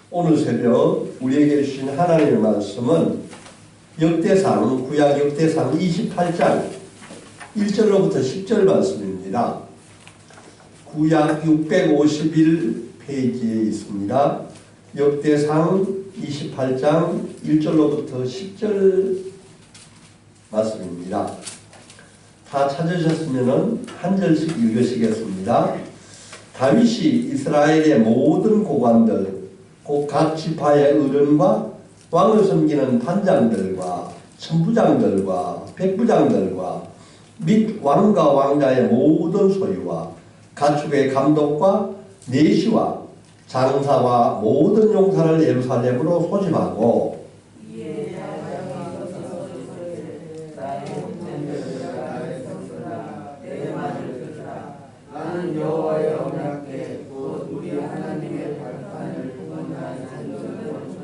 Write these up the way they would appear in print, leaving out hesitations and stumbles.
오늘 새벽 우리에게 주신 하나님의 말씀은 역대상, 구약 역대상 28장 1절로부터 10절 말씀입니다. 구약 651페이지에 있습니다. 역대상 28장 1절로부터 10절 말씀입니다. 다 찾으셨으면 한 절씩 읽으시겠습니다. 다윗이 이스라엘의 모든 고관들, 곧 각 지파의 어른과 왕을 섬기는 단장들과 천부장들과 백부장들과 및 왕과 왕자의 모든 소유와 가축의 감독과 내시와 장사와 모든 용사를 예루살렘으로 소집하고 나는 여호와의 언약궤 곧 우리 하나님의 발판을 구분하는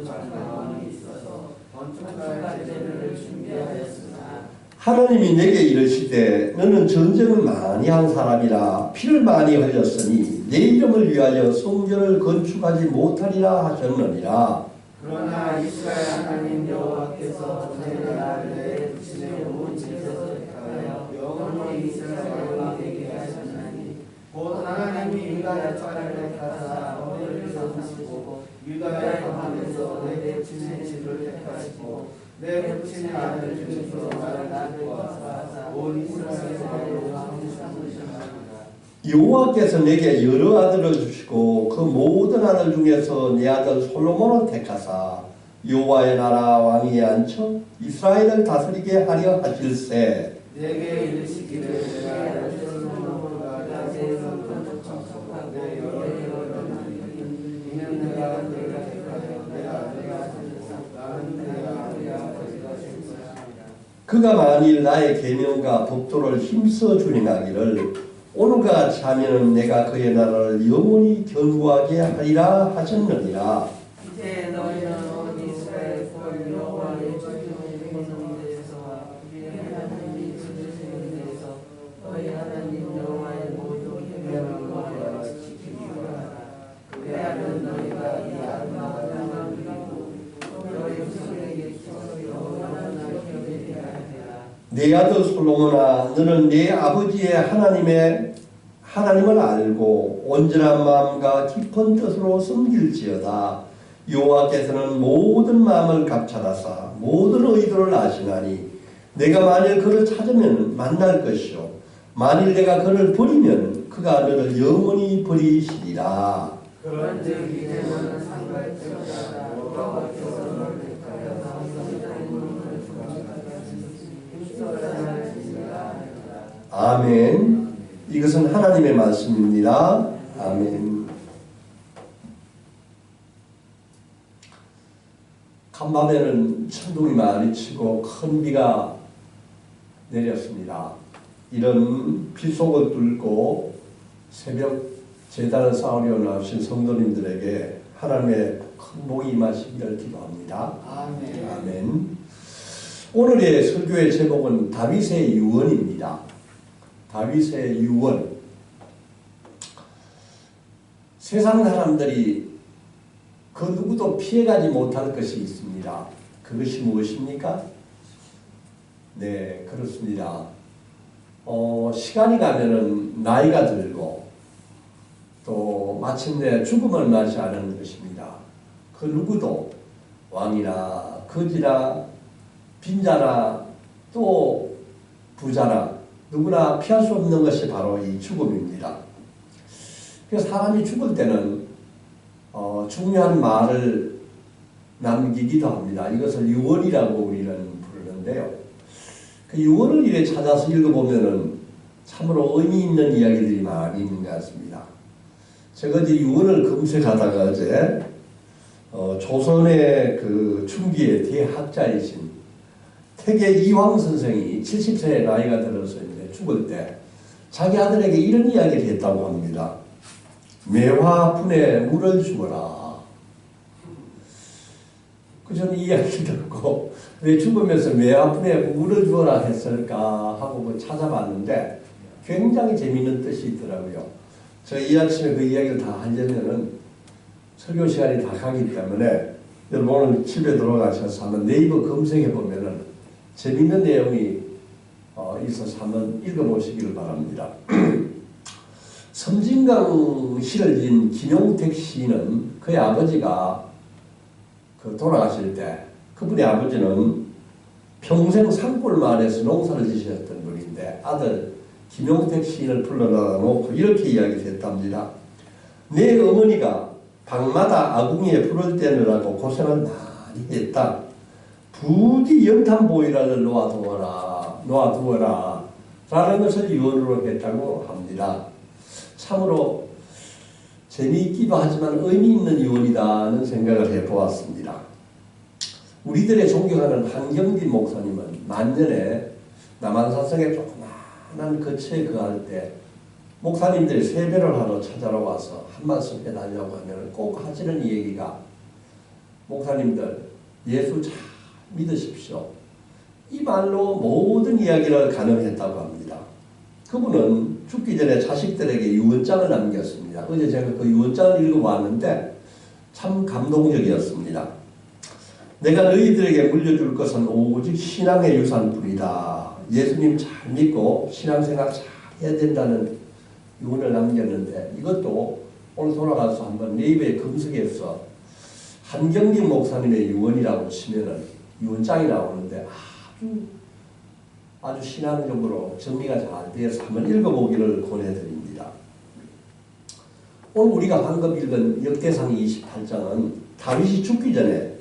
건축가원이 있어서 건축할 재료를 준비하였으나 하나님이 내게 이르시되 너는 전쟁을 많이 한 사람이라 피를 많이 흘렸으니 내 이름을 위하여 성전을 건축하지 못하리라 하셨느니라. 그러나 이스라엘 하나님 여호와께서 전쟁을 나를 붙이내 온 집에서 택하여 영원히 이스라엘과 되게 하셨나니 곧 하나님이 유다의 차례를 택하사 너희를 세우시고 유다의 가운데서 내 붙이는 집을 택하시고 내 붙이는 아들 중에서 나를 낳고하사 온 이스라엘로 삼으셨느니라. 여호와께서 내게 여러 아들을 주시고 그 모든 아들 중에서 내 아들 솔로몬을 택하사 여호와의 나라 왕위에 앉혀 이스라엘을 다스리게 하려 하실세. 내게 이르시기를 내가 아들 솔로몬과 다윗에서 건축하고 여러 이는 내가 그를 택하여 내 아들과 나는 내가 그의 아버지가 될 것이니라. 그가 만일 나의 계명과 법도를 힘써 준행하기를 오늘과 같이 하면은 내가 그의 나라를 영원히 견고하게 하리라 하셨느니라. 이제 너희는 온 이스라엘 곧 여호와의 주님의 데서와 우리의 하나님이 지으시는 데서 너희 하나님 여호와의 모든 계명과 지키기 바라라. 그래야면 너희가 이 아름다운 누리고 너희 후손에게 영원한 기업이 되어야 되라. 내 아들 솔로몬아, 너는 내 아버지의 하나님을 알고 온전한 마음과 깊은 뜻으로 섬길지어다. 여호와께서는 모든 마음을 감찰하사 모든 의도를 아시나니 내가 만일 그를 찾으면 만날 것이요 만일 내가 그를 버리면 그가 너를 영원히 버리시리라. 그런즉 이제는 상관없다. 여호와께서 너를 택하여 아멘. 이것은 하나님의 말씀입니다. 아멘. 간밤에는 천둥이 많이 치고 큰 비가 내렸습니다. 이런 비 속을 뚫고 새벽 제단을 쌓으려 나오신 성도님들에게 하나님의 큰 복이 임하시기를 기도합니다. 아멘. 아멘. 오늘의 설교의 제목은 다윗의 유언입니다. 다윗의 유언. 세상 사람들이 그 누구도 피해가지 못할 것이 있습니다. 그것이 무엇입니까? 네, 그렇습니다. 시간이 가면은 나이가 들고 또 마침내 죽음을 맞이하는 것입니다. 그 누구도 왕이나 거지나 빈자나 또 부자나 누구나 피할 수 없는 것이 바로 이 죽음입니다. 그래서 사람이 죽을 때는 중요한 말을 남기기도 합니다. 이것을 유언이라고 우리는 부르는데요. 그 유언을 이래 찾아서 읽어보면은 참으로 의미 있는 이야기들이 많이 있는 것 같습니다. 제가 이제 유언을 검색하다가 어제 조선의 그 중기의 대학자이신 태계 이황 선생이 70세의 나이가 들어서 이제 죽을 때 자기 아들에게 이런 이야기를 했다고 합니다. 매화분에 물을 주어라. 그 저는 이 이야기를 듣고 왜 죽으면서 매화분에 물을 주어라 했을까 하고 찾아봤는데 굉장히 재미있는 뜻이 있더라고요. 저 이 아침에 그 이야기를 다 하려면은 설교 시간이 다 가기 때문에 여러분 오늘 집에 들어가셔서 한번 네이버 검색해 보면은 재밌는 내용이 있어서 한번 읽어보시길 바랍니다. 섬진강 시를 지은 김용택 시인은 그의 아버지가 돌아가실 때 그분의 아버지는 평생 산골 마을에서 농사를 지셨던 분인데 아들 김용택 시인을 불러다 놓고 이렇게 이야기했답니다. 내 어머니가 방마다 아궁이에 불을 떼느라고 고생을 많이 했다. 부디 연탄보일화를 놓아두어라 라는 것을 유언으로 했다고 합니다. 참으로 재미있기도 하지만 의미 있는 유언이라는 생각을 해보았습니다. 우리들의 존경하는 한경진 목사님은 만년에 남한산성에 조그마한 거처에 거할 때 목사님들이 세배를 하러 찾아러 와서 한 말씀 해달라고 하면 꼭 하시는 얘기가 목사님들 예수 잘 믿으십시오. 이 말로 모든 이야기를 가능했다고 합니다. 그분은 죽기 전에 자식들에게 유언장을 남겼습니다. 어제 제가 그 유언장을 읽어봤는데 참 감동적이었습니다. 내가 너희들에게 물려줄 것은 오직 신앙의 유산뿐이다. 예수님 잘 믿고 신앙생활 잘 해야 된다는 유언을 남겼는데 이것도 오늘 돌아가서 한번 네이버에 검색해서 한경진 목사님의 유언이라고 치면은 유언장이 나오는데 아주 신앙적으로 정리가 잘 되어서 한번 읽어보기를 권해드립니다. 오늘 우리가 방금 읽은 역대상 28장은 다윗이 죽기 전에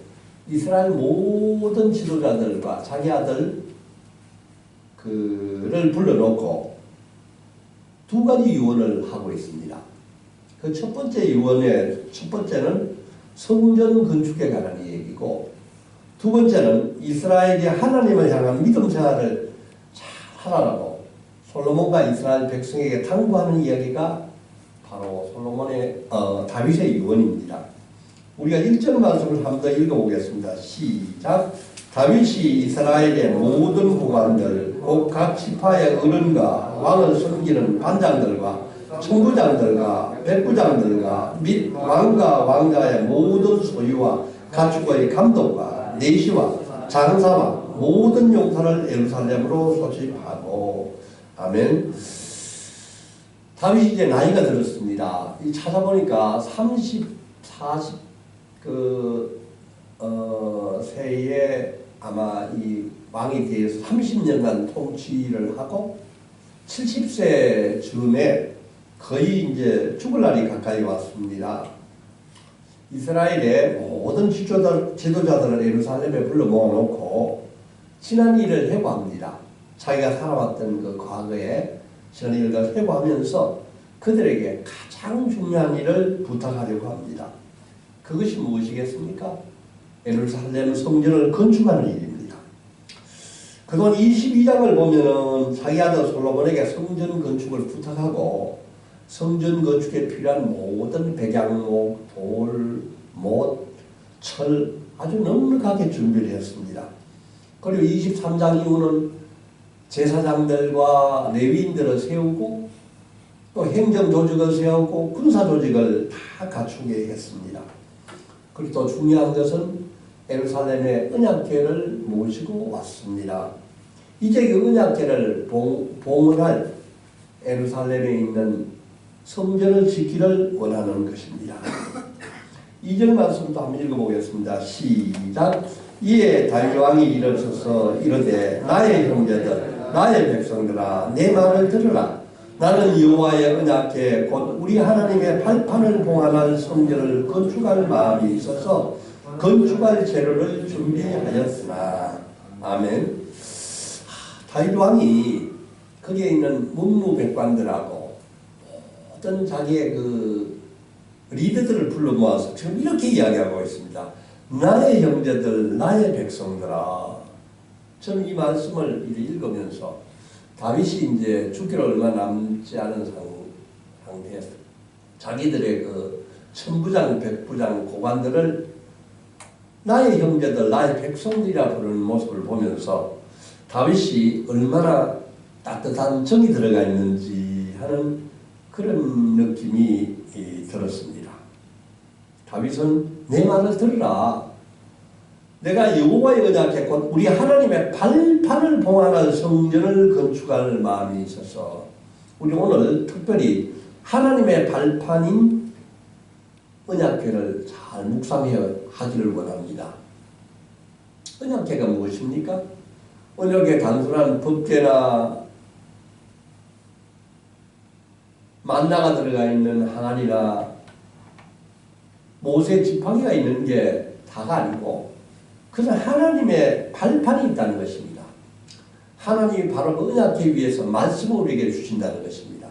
이스라엘 모든 지도자들과 자기 아들 그를 불러놓고 두 가지 유언을 하고 있습니다. 그 첫 번째 유언의 첫 번째는 성전 건축에 관한 얘기고 두 번째는 이스라엘이 하나님을 향한 믿음 생활을 잘 하라고 솔로몬과 이스라엘 백성에게 당부하는 이야기가 바로 솔로몬의 다윗의 유언입니다. 우리가 1절 말씀을 한 번 더 읽어보겠습니다. 시작. 다윗이 이스라엘의 모든 고관들 곧 각 지파의 어른과 왕을 섬기는 반장들과 총부장들과 백부장들과 및 왕과 왕자의 모든 소유와 가축의 감독과 내시와 장사와 모든 용사를 예루살렘으로 소집하고 아멘. 다윗이 이제 나이가 들었습니다. 이 찾아보니까 40 세에 아마 이 왕이 되어서 30년간 통치를 하고 70세 즈음에 거의 이제 죽을 날이 가까이 왔습니다. 이스라엘의 모든 지도자들을 예루살렘에 불러 모아놓고 지난 일을 회고합니다. 자기가 살아왔던 그 과거에 지난 일을 회고하면서 그들에게 가장 중요한 일을 부탁하려고 합니다. 그것이 무엇이겠습니까? 예루살렘 성전을 건축하는 일입니다. 그동안 22장을 보면은 자기 아들 솔로몬에게 성전 건축을 부탁하고 성전 건축에 필요한 모든 백양목, 돌, 못, 철 아주 넉넉하게 준비를 했습니다. 그리고 23장 이후는 제사장들과 레위인들을 세우고 또 행정조직을 세우고 군사조직을 다 갖추게 했습니다. 그리고 또 중요한 것은 예루살렘의 언약궤를 모시고 왔습니다. 이제 그 언약궤를 봉헌할 예루살렘에 있는 성전을 짓기를 원하는 것입니다. 2절 말씀도 한번 읽어보겠습니다. 시작. 이에 다윗 왕이 일어서서 이르되 나의 형제들 나의 백성들아 내 말을 들으라. 나는 여호와의 언약궤 곧 우리 하나님의 발판을 봉헌할 성전을 건축할 마음이 있어서 건축할 재료를 준비하였으나 아멘. 다윗 왕이 거기에 있는 문무백관들하고 어떤 자기의 그 리더들을 불러 모아서 지금 이렇게 이야기하고 있습니다. 나의 형제들, 나의 백성들아. 저는 이 말씀을 읽으면서 다윗이 이제 죽기로 얼마 남지 않은 상태에서 자기들의 그 천부장, 백부장, 고관들을 나의 형제들, 나의 백성들이라 부르는 모습을 보면서 다윗이 얼마나 따뜻한 정이 들어가 있는지 하는 그런 느낌이 들었습니다. 다윗은 내 말을 들으라. 내가 여호와의 언약궤 곧 우리 하나님의 발판을 봉헌할 성전을 건축할 마음이 있어서 우리 오늘 특별히 하나님의 발판인 언약궤를 잘 묵상해 하기를 원합니다. 언약궤가 무엇입니까? 언약궤 단순한 법궤나 만나가 들어가 있는 항아리나 모세 지팡이가 있는 게 다가 아니고 그것은 하나님의 발판이 있다는 것입니다. 하나님이 바로 그 언약궤 위에서 말씀을 우리에게 주신다는 것입니다.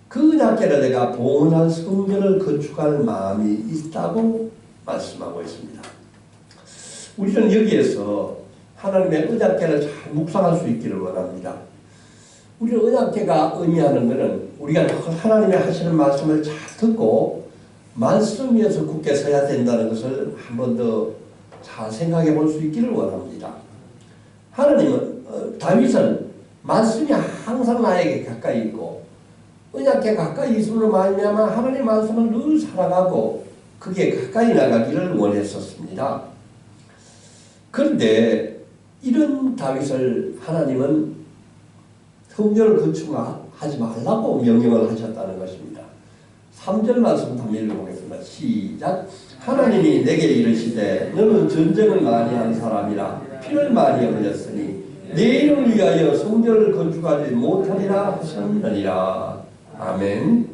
그 언약궤를 내가 봉헌할 성전을 건축할 마음이 있다고 말씀하고 있습니다. 우리는 여기에서 하나님의 언약궤를 잘 묵상할 수 있기를 원합니다. 우리는 언약궤가 의미하는 것은 우리가 하나님의 하시는 말씀을 잘 듣고 말씀 위에서 굳게 서야 된다는 것을 한 번 더 잘 생각해 볼 수 있기를 원합니다. 하나님은 다윗은 말씀이 항상 나에게 가까이 있고 언약궤 가까이 있음으로 말미암아 하나님의 말씀을 늘 살아가고 그게 가까이 나가기를 원했었습니다. 그런데 이런 다윗을 하나님은 성전을 건축하지 말라고 명령을 하셨다는 것입니다. 3절 말씀 한번 읽어보겠습니다. 시작. 하나님이 내게 이르시되 너는 전쟁을 많이 한 사람이라 피를 많이 흘렸으니 내 이름을 위하여 성전을 건축하지 못하리라 하셨느니라. 아멘.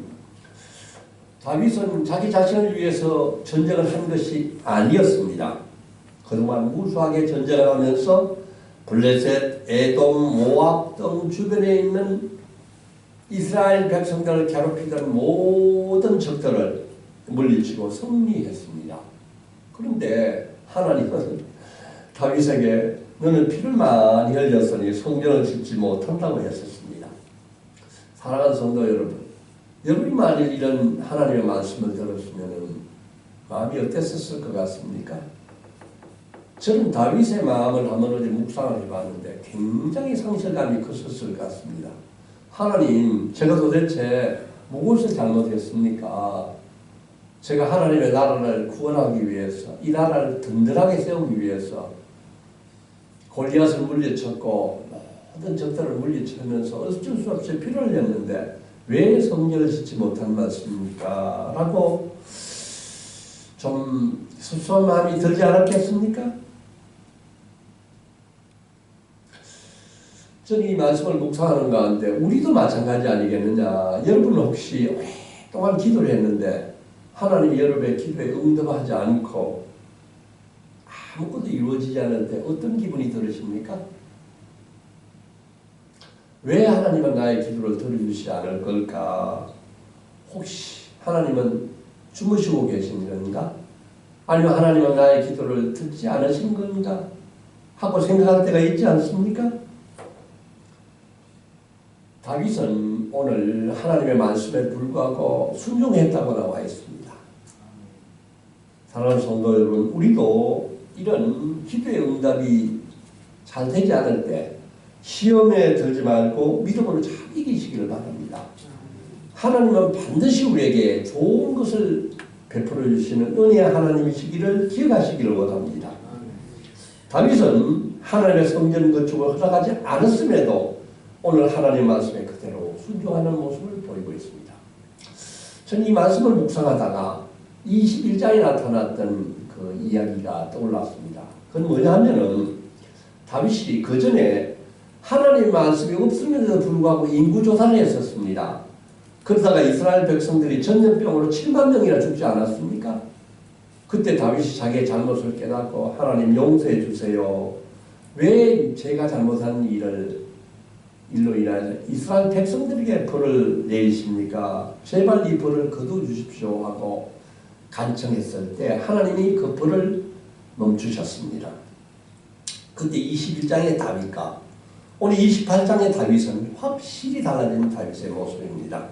다윗은 자기 자신을 위해서 전쟁을 한 것이 아니었습니다. 그동안 무수하게 전쟁을 하면서 블레셋, 에돔, 모압 등 주변에 있는 이스라엘 백성들을 괴롭히던 모든 적들을 물리치고 승리했습니다. 그런데 하나님은 다윗에게 너는 피를 많이 흘렸으니 성전을 짓지 못한다고 했었습니다. 사랑하는 성도 여러분, 여러분이 만일 이런 하나님의 말씀을 들었으면 마음이 어땠었을 것 같습니까? 저는 다윗의 마음을 한번 어디 묵상을 해봤는데 굉장히 상실감이 컸었을 것 같습니다. 하나님, 제가 도대체 무엇을 잘못했습니까? 제가 하나님의 나라를 구원하기 위해서, 이 나라를 든든하게 세우기 위해서 골리앗을 물리쳤고 모든 적들을 물리치면서 어쩔 수 없이 피를 흘렸는데 왜 성전을 짓지 못한 말씀입니까? 라고 좀 섭섭한 마음이 들지 않았겠습니까? 저는 이 말씀을 묵상하는 가운데 우리도 마찬가지 아니겠느냐. 여러분은 혹시 오랫동안 기도를 했는데 하나님이 여러분의 기도에 응답하지 않고 아무것도 이루어지지 않는데 어떤 기분이 들으십니까? 왜 하나님은 나의 기도를 들어주시지 않을 걸까? 혹시 하나님은 주무시고 계신 건가? 아니면 하나님은 나의 기도를 듣지 않으신 건가? 하고 생각할 때가 있지 않습니까? 다윗은 오늘 하나님의 말씀에 불구하고 순종했다고 나와 있습니다. 사랑하는 성도 여러분, 우리도 이런 기도의 응답이 잘 되지 않을 때 시험에 들지 말고 믿음으로 잘 이기시기를 바랍니다. 하나님은 반드시 우리에게 좋은 것을 베풀어 주시는 은혜의 하나님이시기를 기억하시기를 원합니다. 다윗은 하나님의 성전 건축을 허락하지 않았음에도 오늘 하나님의 말씀에 그대로 순종하는 모습을 보이고 있습니다. 저는 이 말씀을 묵상하다가 21장에 나타났던 그 이야기가 떠올랐습니다. 그건 뭐냐 하면은 다윗이 그 전에 하나님 말씀이 없음에도 불구하고 인구조사를 했었습니다. 그러다가 이스라엘 백성들이 전염병으로 7만 명이나 죽지 않았습니까? 그때 다윗이 자기의 잘못을 깨닫고 하나님 용서해 주세요. 왜 제가 잘못한 일로 인하여 이스라엘 백성들에게 벌을 내리십니까? 제발 이 벌을 거둬 주십시오 하고 간청했을 때 하나님이 그 벌을 멈추셨습니다. 그때 21장의 다윗과 오늘 28장의 다윗은 확실히 달라진 다윗의 모습입니다.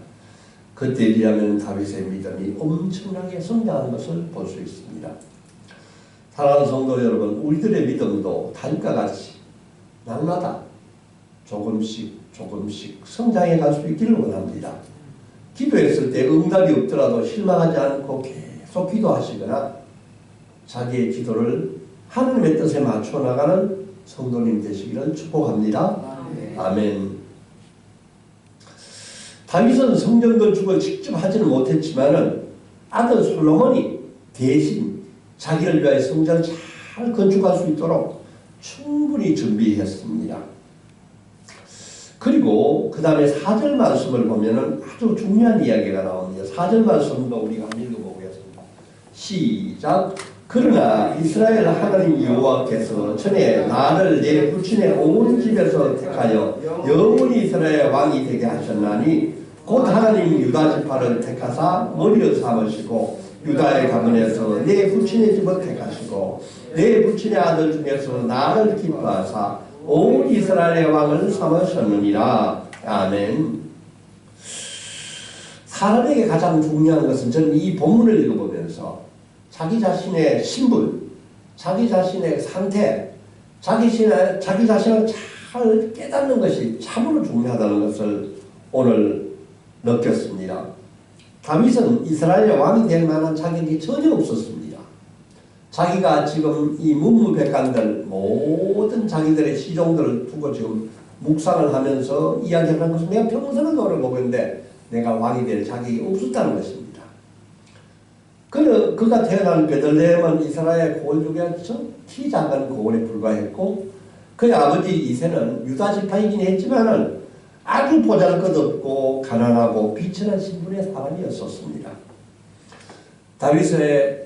그때에 비하면 다윗의 믿음이 엄청나게 성장한 것을 볼 수 있습니다. 사랑하는 성도 여러분, 우리들의 믿음도 다윗과 같이 날마다 조금씩 성장해 갈 수 있기를 원합니다. 기도했을 때 응답이 없더라도 실망하지 않고 계속 계속 기도하시거나 자기의 기도를 하나님의 뜻에 맞춰 나가는 성도님 되시기를 축복합니다. 아멘. 다윗은 성전 건축을 직접 하지는 못했지만은 아들 솔로몬이 대신 자기를 위하여 성전을 잘 건축할 수 있도록 충분히 준비했습니다. 그리고 그 다음에 4절 말씀을 보면은 아주 중요한 이야기가 나옵니다. 4절 말씀도 우리가 한번 읽어보겠습니다. 시작. 그러나 이스라엘 하나님 여호와께서 전에 나를 내 부친의 온 집에서 택하여 영원히 이스라엘 왕이 되게 하셨나니 곧 하나님 유다 지파를 택하사 머리를 삼으시고 유다의 가문에서 내 부친의 집을 택하시고 내 부친의 아들 중에서 나를 기뻐하사 온 이스라엘의 왕을 삼으셨느니라. 아멘. 사람에게 가장 중요한 것은 저는 이 본문을 읽어보면서 자기 자신의 신분, 자기 자신의 상태, 자기 자신을 잘 깨닫는 것이 참으로 중요하다는 것을 오늘 느꼈습니다. 다윗은 이스라엘의 왕이 될 만한 자격이 전혀 없었습니다. 자기가 지금 이 문무백관들 모든 자기들의 시종들을 두고 지금 묵상을 하면서 이야기하는 것은 내가 평생을 노려보고 있는데 내가 왕이 될 자격이 없었다는 것입니다. 그가 태어난 베들레헴은 이스라엘 고을 중에 키 작은 고을에 불과했고 그의 아버지 이새는 유다 지파이긴 했지만은 아주 보잘것없고 가난하고 비천한 신분의 사람이었었습니다. 다윗의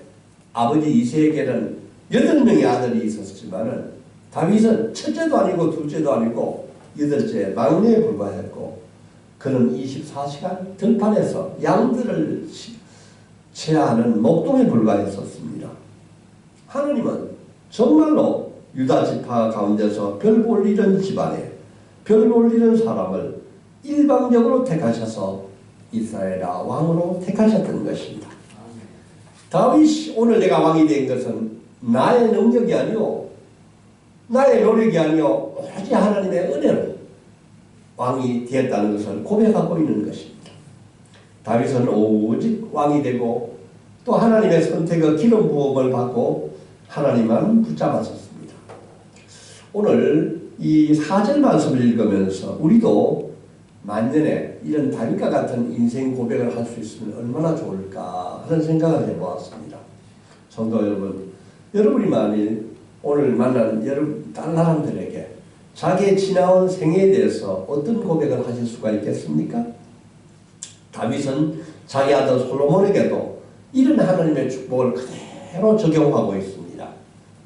아버지 이새에게는 8명의 아들이 있었지만은 다윗은 첫째도 아니고 둘째도 아니고 8째 막내에 불과했고 그는 24시간 들판에서 양들을 채하는 목동에 불과했었습니다. 하나님은 정말로 유다 지파 가운데서 별 볼 일은 집안에 별 볼 일은 사람을 일방적으로 택하셔서 이스라엘 왕으로 택하셨던 것입니다. 다윗이 오늘 내가 왕이 된 것은 나의 능력이 아니오 나의 노력이 아니오 오로지 하나님의 은혜로 왕이 되었다는 것을 고백하고 있는 것입니다. 다윗은 오직 왕이 되고 또 하나님의 선택과 기름 부음을 받고 하나님만 붙잡았었습니다. 오늘 이 4절 말씀을 읽으면서 우리도 만년에 이런 다윗과 같은 인생 고백을 할 수 있으면 얼마나 좋을까 하는 생각을 해보았습니다. 성도 여러분, 여러분이 만일 오늘 만난 여러분 다른 사람들에게 자기의 지나온 생애에 대해서 어떤 고백을 하실 수가 있겠습니까? 다윗은 자기 아들 솔로몬에게도 이런 하나님의 축복을 그대로 적용하고 있습니다.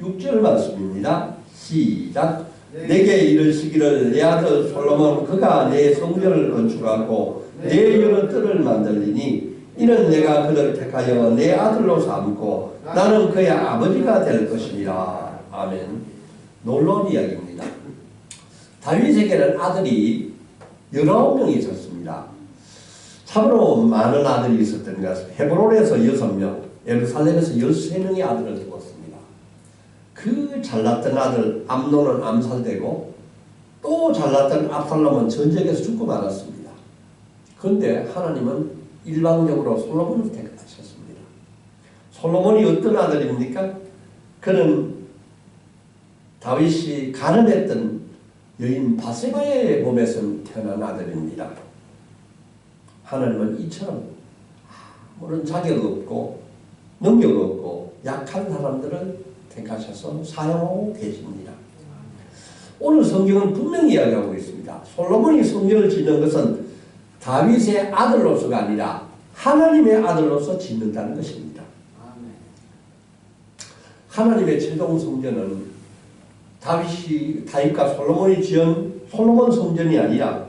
6절 말씀입니다. 시작. 내게 이르시기를 내 아들 솔로몬 그가 내 성전을 건축하고 내 여러 뜰을 만들리니 이는 내가 그를 택하여 내 아들로 삼고 나는 그의 아버지가 될 것이니라. 아멘. 놀라운 이야기입니다. 다윗에게는 아들이 19명이 있었습니다. 참으로 많은 아들이 있었던 것은 헤브론에서 6명, 예루살렘에서 13명의 아들을 두었습니다. 그 잘났던 아들 암논은 암살되고 또 잘났던 압살롬은 전쟁에서 죽고 말았습니다. 그런데 하나님은 일방적으로 솔로몬을 택하셨습니다. 솔로몬이 어떤 아들입니까? 그는 다윗이 가늠했던 여인 바세바의 몸에서 태어난 아들입니다. 하나님은 이처럼 아무런 자격 없고 능력 없고 약한 사람들을 택하셔서 사용하고 계십니다. 오늘 성경은 분명히 이야기하고 있습니다. 솔로몬이 성전을 짓는 것은 다윗의 아들로서가 아니라 하나님의 아들로서 짓는다는 것입니다. 하나님의 최종 성전은 다윗과 솔로몬이 지은 솔로몬 성전이 아니라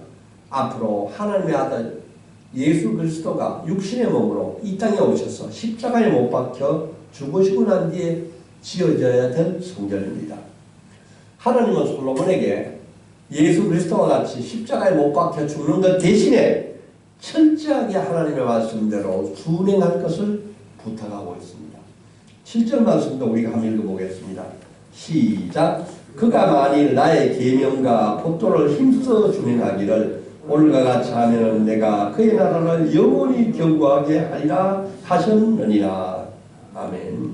앞으로 하나님의 아들 예수 그리스도가 육신의 몸으로 이 땅에 오셔서 십자가에 못 박혀 죽으시고 난 뒤에 지어져야 될 성전입니다. 하나님은 솔로몬에게 예수 그리스도와 같이 십자가에 못 박혀 죽는 것 대신에 철저하게 하나님의 말씀대로 순행할 것을 부탁하고 있습니다. 7절 말씀도 우리가 한번 읽어보겠습니다. 시작. 그가 만일 나의 계명과 법도를 힘써 준행하기를 오늘과 같이 하면 내가 그의 나라를 영원히 견고하게 하리라 하셨느니라. 아멘.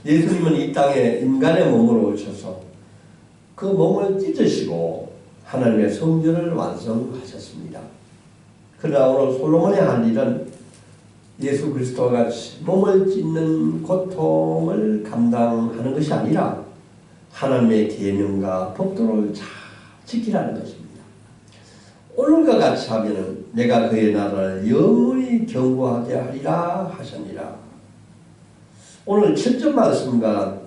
예수님은 이 땅에 인간의 몸으로 오셔서 그 몸을 찢으시고 하나님의 성전을 완성하셨습니다. 그러나 오늘 솔로몬의 할 일은 예수 그리스도와 같이 몸을 찢는 고통을 감당하는 것이 아니라 하나님의 계명과 법도를 잘 지키라는 것입니다. 오늘과 같이 하면은 내가 그의 나라를 영원히 경고하게 하리라 하셨니라. 오늘 7절 말씀과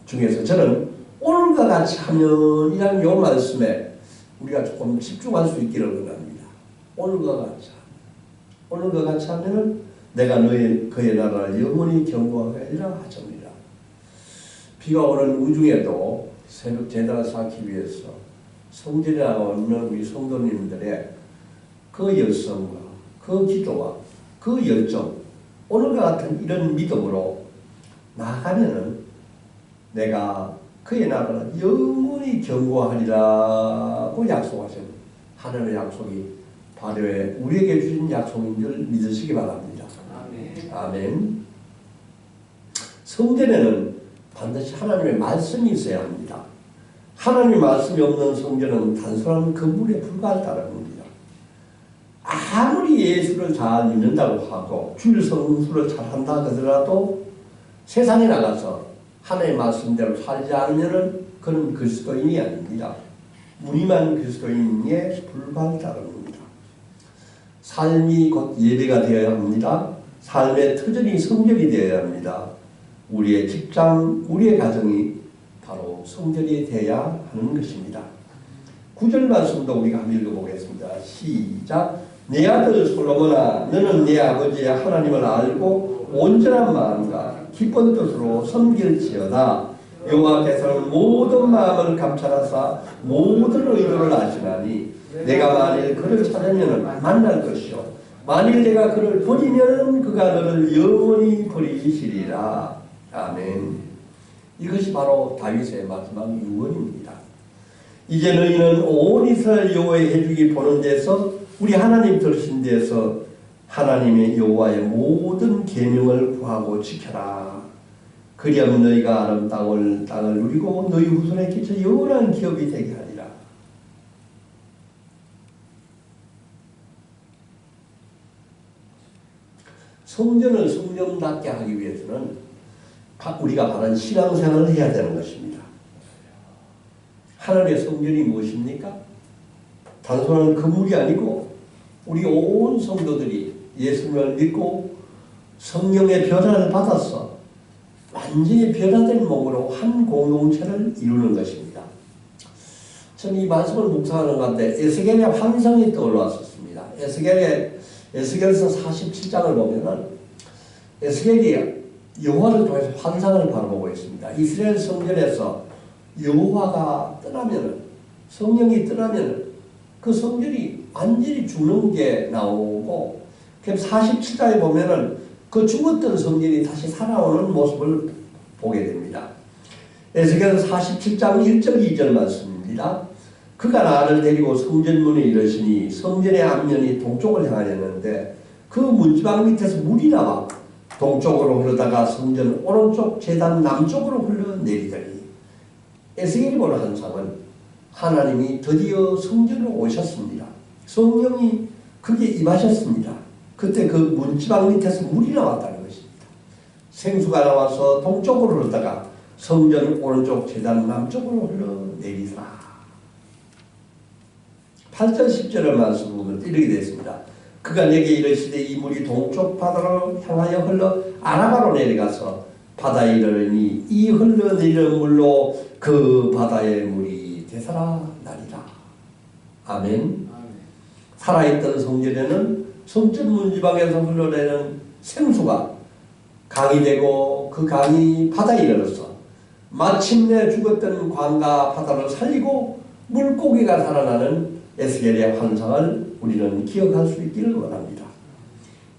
중에서 저는 오늘과 같이 하면 이라는 요 말씀에 우리가 조금 집중할 수 있기를 원합니다. 오늘과 같이 하면. 오늘과 같이 하면은 내가 그의 나라를 영원히 경고하게 하리라 하셨니라. 비가 오는 우중에도 새벽 제단을 쌓기 위해서 성전에 나오는 우리 성도님들의 그 열성과 그 기도와 그 열정, 오늘과 같은 이런 믿음으로 나아가면은 내가 그의 나라를 영원히 경고하리라고 약속하신 하나님의 약속이 바로 우리에게 주신 약속인 줄 믿으시기 바랍니다. 아멘. 아멘. 성전에는 반드시 하나님의 말씀이 있어야 합니다. 하나님의 말씀이 없는 성전은 단순한 건물에 불과하다는 겁니다. 아무리 예수를 잘 믿는다고 하고 주일 성수를 잘 한다 하더라도 세상에 나가서 하나님의 말씀대로 살지 않으면 그는 그리스도인이 아닙니다. 무늬만 그리스도인에 불과하다는 겁니다. 삶이 곧 예배가 되어야 합니다. 삶의 터전이 성전이 되어야 합니다. 우리의 직장, 우리의 가정이 바로 성전이 되어야 하는 것입니다. 9절 말씀도 우리가 한번 읽어보겠습니다. 시작. 내 아들 솔로몬아, 너는 내 아버지의 하나님을 알고 온전한 마음과 기쁜 뜻으로 섬길지어다. 여호와께서는 모든 마음을 감찰하사 모든 의도를 아시나니 내가 만일 그를 찾으면 만날 것이요 만일 내가 그를 버리면 그가 너를 영원히 버리시리라. 아멘. 이것이 바로 다윗의 마지막 유언입니다. 이제 너희는 온 이스라엘 여호와의 해주기 보는 데서 우리 하나님 들으신 데서 하나님의 여호와의 모든 계명을 구하고 지켜라. 그리하면 너희가 아름다운 땅을 누리고 너희 후손에 끼쳐 영원한 기업이 되게 하리라. 성전을 성전답게 하기 위해서는 우리가 바른 신앙생활을 해야 되는 것입니다. 하나님의 성전이 무엇입니까? 단순한 건물이 아니고 우리 온 성도들이 예수님을 믿고 성령의 변화를 받아서 완전히 변화된 몸으로 한 공동체를 이루는 것입니다. 저는 이 말씀을 묵상하는 가운데 에스겔의 환상이 떠올랐었습니다. 에스겔서 47장을 보면은 에스겔이 여호와를 통해서 환상을 바라보고 있습니다. 이스라엘 성전에서 여호와가 떠나면은 성령이 떠나면은 그 성전이 완전히 죽는 게 나오고 47장에 보면은 그 죽었던 성전이 다시 살아오는 모습을 보게 됩니다. 에스겔 47장 1절 2절 말씀입니다. 그가 나를 데리고 성전문에 이르시니 성전의 앞면이 동쪽을 향하였는데 그 문지방 밑에서 물이 나와 동쪽으로 흐르다가 성전 오른쪽 제단 남쪽으로 흘러내리더니 에스겔이 보는 환상은 하나님이 드디어 성전으로 오셨습니다. 성령이 그게 임하셨습니다. 그때 그 문지방 밑에서 물이 나왔다는 것입니다. 생수가 나와서 동쪽으로 흐르다가 성전 오른쪽 제단 남쪽으로 흘러내리더라. 8절 10절의 말씀 보면 이렇게 되어 있습니다. 그가 내게 이르시되 이 물이 동쪽 바다로 향하여 흘러 아라바로 내려가서 바다에 이르니 이 흘러내리는 물로 그 바다의 물이 되살아나리라. 아멘. 살아있던 성전에는 성전 문지방에서 흘러내는 생수가 강이 되고 그 강이 바다에 이르러서 마침내 죽었던 강과 바다를 살리고 물고기가 살아나는 에스겔의 환상을 우리는 기억할 수 있기를 원합니다.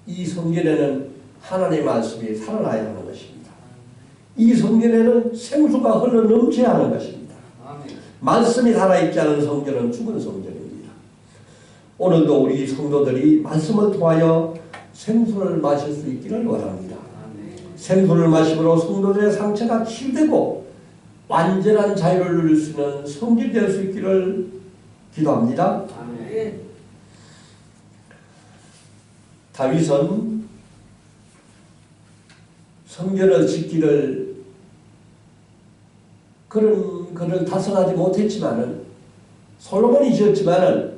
이 성전에는 하나님의 말씀이 살아나야 하는 것입니다. 이 성전에는 생수가 흘러 넘쳐야 하는 것입니다. 말씀이 살아있지 않은 성전은 죽은 성전입니다. 오늘도 우리 성도들이 말씀을 통하여 생수를 마실 수 있기를 원합니다. 생수를 마심으로 성도들의 상처가 치유되고 완전한 자유를 누릴 수 있는 성질이 될 수 있기를 기도합니다. 아멘. 다윗은 성전을 짓기를 그런 것을 달성하지 못했지만은 솔로몬이 지었지만은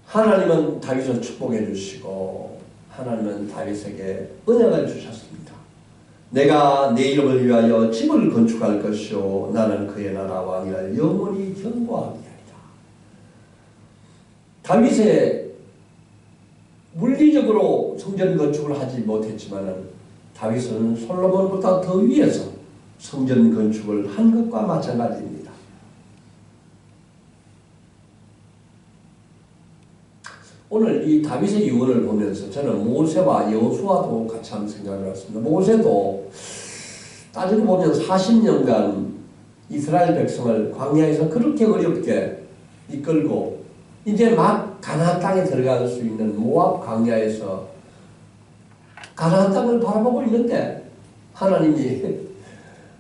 하나님은 다윗을 축복해 주시고 하나님은 다윗에게 은혜를 주셨습니다. 내가 내 이름을 위하여 집을 건축할 것이요 나는 그의 나라 왕이라 영원히 견고하게 하리라. 다윗의 물리적으로 성전 건축을 하지 못했지만은 다윗은 솔로몬보다 더 위에서 성전 건축을 한 것과 마찬가지입니다. 오늘 이 다윗의 유언을 보면서 저는 모세와 여호수아도 같이 한번 생각을 했습니다. 모세도 따지고 보면 40년간 이스라엘 백성을 광야에서 그렇게 어렵게 이끌고 이제 막 가나안 땅에 들어갈 수 있는 모압 광야에서 가나안 땅을 바라보고 있는데 하나님이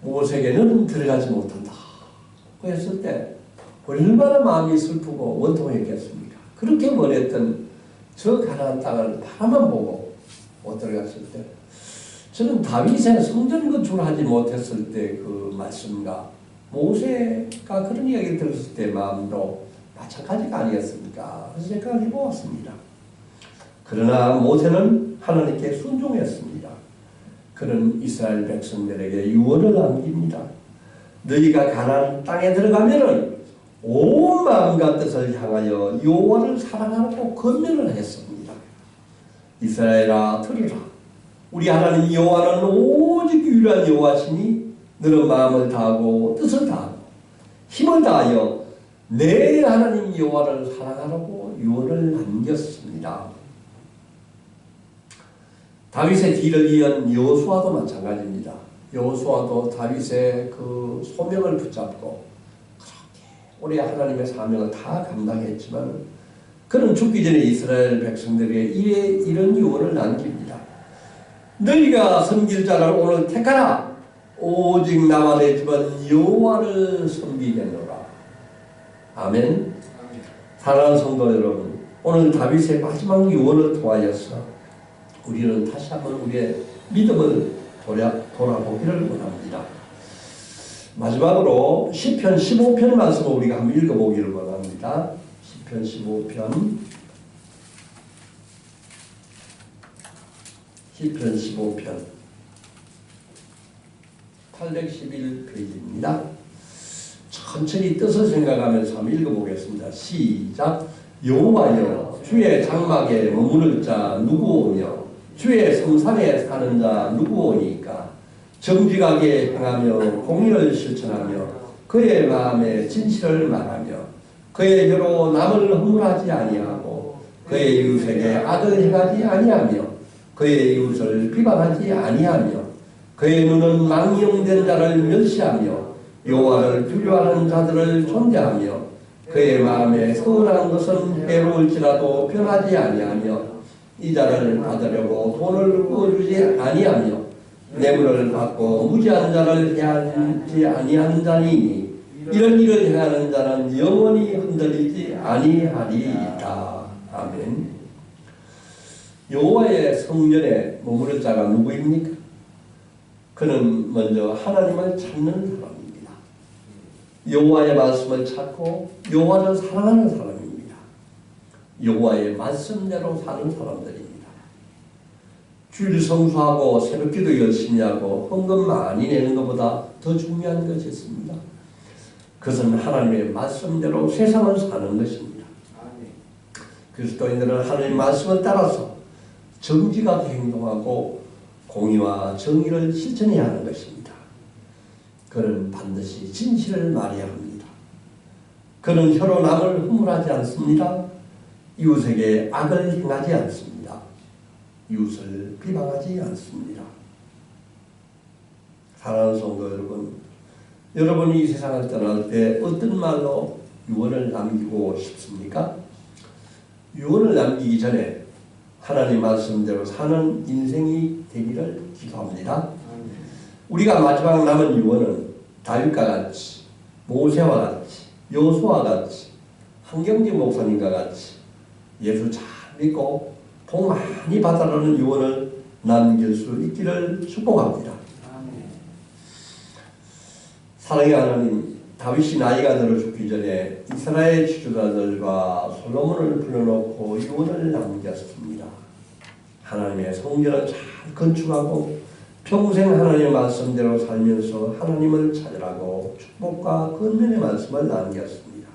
모세에게는 들어가지 못한다 그랬을 때 얼마나 마음이 슬프고 원통했겠습니까? 그렇게 원했던 저 가나안 땅을 바라만 보고 못 들어갔을 때 저는 다윗의 성전 건축을 하지 못했을 때 그 말씀과 모세가 그런 이야기를 들었을 때 마음도 마찬가지가 아니었습니까? 그래서 생각을 해보았습니다. 그러나 모세는 하나님께 순종했습니다. 그는 이스라엘 백성들에게 유언을 남깁니다. 너희가 가나안 땅에 들어가면은 온 마음과 뜻을 향하여 여호와를 사랑하고 권면을 했습니다. 이스라엘아 들으라. 우리 하나님 여호와는 오직 유일한 여호와시니 너는 마음을 다하고 뜻을 다하고 힘을 다하여 내 하나님 여호와를 사랑하라고 유언을 남겼습니다. 다윗의 뒤를 이은 여호수아도 마찬가지입니다. 여호수아도 다윗의 그 소명을 붙잡고 그렇게 오래 하나님의 사명을 다 감당했지만 그는 죽기 전에 이스라엘 백성들에게 이런 유언을 남깁니다. 너희가 섬길 자를 오늘 택하라. 오직 나와 내 집은 여호와를 섬기겠노라. 아멘. 사랑하는 성도 여러분, 오늘 다윗의 마지막 유언을 통하여서 우리는 다시 한번 우리의 믿음을 돌아보기를 원합니다. 마지막으로 시편 15편 말씀을 우리가 한번 읽어보기를 원합니다. 시편 15편 811페이지입니다. 천천히 뜻을 생각하면서 한번 읽어보겠습니다. 시작. 여호와여 주의 장막에 머무를 자 누구오며 주의 성산에 사는 자 누구오니까. 정직하게 행하며 공의를 실천하며 그의 마음에 진실을 말하며 그의 혀로 남을 허물하지 아니하고 그의 이웃에게 악을 행하지 아니하며 그의 이웃을 비방하지 아니하며 그의 눈은 망령된 자를 멸시하며 여호와를 두려워하는 자들을 존대하며 그의 마음에 서운한 것은 해로울지라도 변하지 아니하며 이자를 받으려고 돈을 구워주지 아니하며 뇌물을 받고 무지한 자를 해하지 아니하는 자니니 이런 일을 행하는 자는 영원히 흔들리지 아니하리이다. 아멘. 여호와의 성전에 머무를 자가 누구입니까? 그는 먼저 하나님을 찾는 사람입니다. 여호와의 말씀을 찾고 여호와를 사랑하는 사람입니다. 여호와의 말씀대로 사는 사람들입니다. 주일 성수하고 새벽기도 열심히 하고 헌금 많이 내는 것보다 더 중요한 것이 있습니다. 그것은 하나님의 말씀대로 세상을 사는 것입니다. 그리스도인들은 하나님의 말씀을 따라서 정직하게 행동하고 공의와 정의를 실천해야 하는 것입니다. 그는 반드시 진실을 말해야 합니다. 그는 혀로 남을 허물하지 않습니다. 이웃에게 악을 행하지 않습니다. 이웃을 비방하지 않습니다. 사랑하는 성도 여러분, 여러분이 이 세상을 떠날 때 어떤 말로 유언을 남기고 싶습니까? 유언을 남기기 전에 하나님 말씀대로 사는 인생이 되기를 기도합니다. 우리가 마지막 남은 유언은 다윗과 같이, 모세와 같이, 여호수아와 같이, 한경지 목사님과 같이 예수 잘 믿고 복 많이 받아라는 유언을 남길 수 있기를 축복합니다. 사랑의 하나님, 다윗이 나이가 들어 죽기 전에 이스라엘 지도자들과 솔로몬을 불러놓고 유언을 남겼습니다. 하나님의 성전을 잘 건축하고 평생 하나님의 말씀대로 살면서 하나님을 찾으라고 축복과 권면의 말씀을 남겼습니다.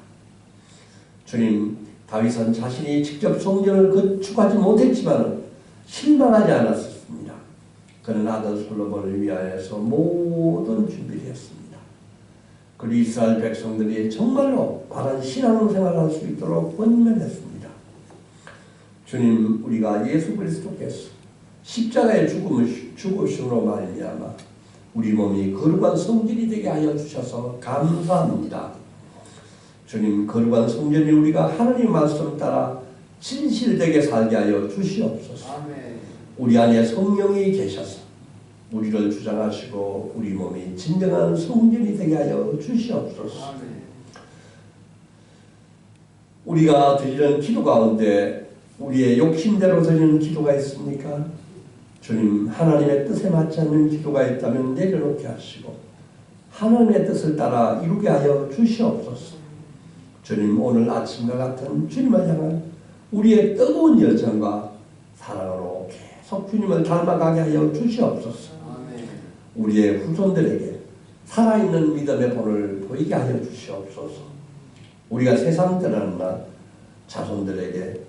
주님, 다윗은 자신이 직접 성전을 건축하지 못했지만 실망하지 않았습니다. 그는 아들 솔로몬을 위하여서 모든 준비를 했습니다. 그리고 이스라엘 백성들이 정말로 바른 신앙생활을 할 수 있도록 권면했습니다. 주님, 우리가 예수 그리스도께서 십자가의 죽으심으로 말미암아 우리 몸이 거룩한 성전이 되게 하여 주셔서 감사합니다. 주님, 거룩한 성전이 우리가 하나님 말씀 따라 진실되게 살게 하여 주시옵소서. 아멘. 우리 안에 성령이 계셔서 우리를 주장하시고 우리 몸이 진정한 성전이 되게 하여 주시옵소서. 아멘. 우리가 드리는 기도 가운데 우리의 욕심대로 드리는 기도가 있습니까? 주님, 하나님의 뜻에 맞지 않는 기도가 있다면 내려놓게 하시고 하나님의 뜻을 따라 이루게 하여 주시옵소서. 주님, 오늘 아침과 같은 주님을 향한 우리의 뜨거운 열정과 사랑으로 계속 주님을 닮아가게 하여 주시옵소서. 아멘. 우리의 후손들에게 살아있는 믿음의 본을 보이게 하여 주시옵소서. 우리가 세상 떠나나 자손들에게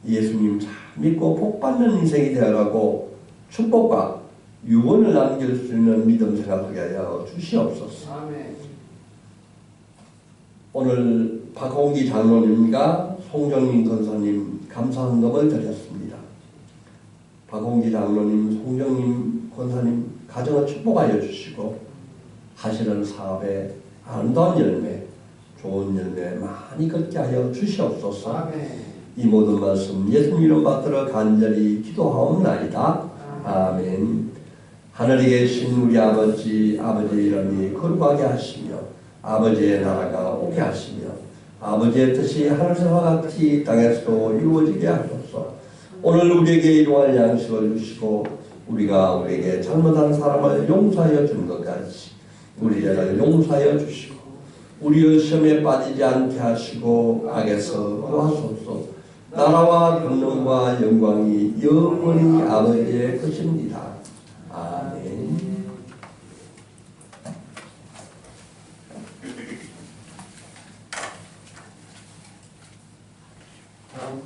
예수님 잘 믿고 복받는 인생이 되어가고 축복과 유언을 남길 수 있는 믿음 생활하게 하여 주시옵소서. 아멘. 오늘 박홍기 장로님과 송정민 권사님 감사헌금을 드렸습니다. 박홍기 장로님, 송정민 권사님 가정을 축복하여 주시고 하시는 사업에 아름다운 열매, 좋은 열매 많이 걷게 하여 주시옵소서. 아멘. 이 모든 말씀 예수님 이름 받들어 간절히 기도하옵나이다. 아멘. 하늘에 계신 우리 아버지의 이름이 거룩하게 하시며 아버지의 나라가 오게 하시며 아버지의 뜻이 하늘에서와 같이 땅에서도 이루어지게 하소서. 오늘 우리에게 일용할 양식을 주시고 우리가 우리에게 잘못한 사람을 용서하여 준 것 같이 우리 죄를 용서하여 주시고 우리를 시험에 빠지지 않게 하시고 악에서 구하소서. 나라와 권능과 영광이 영원히 아버지의 것입니다. 아멘. 다음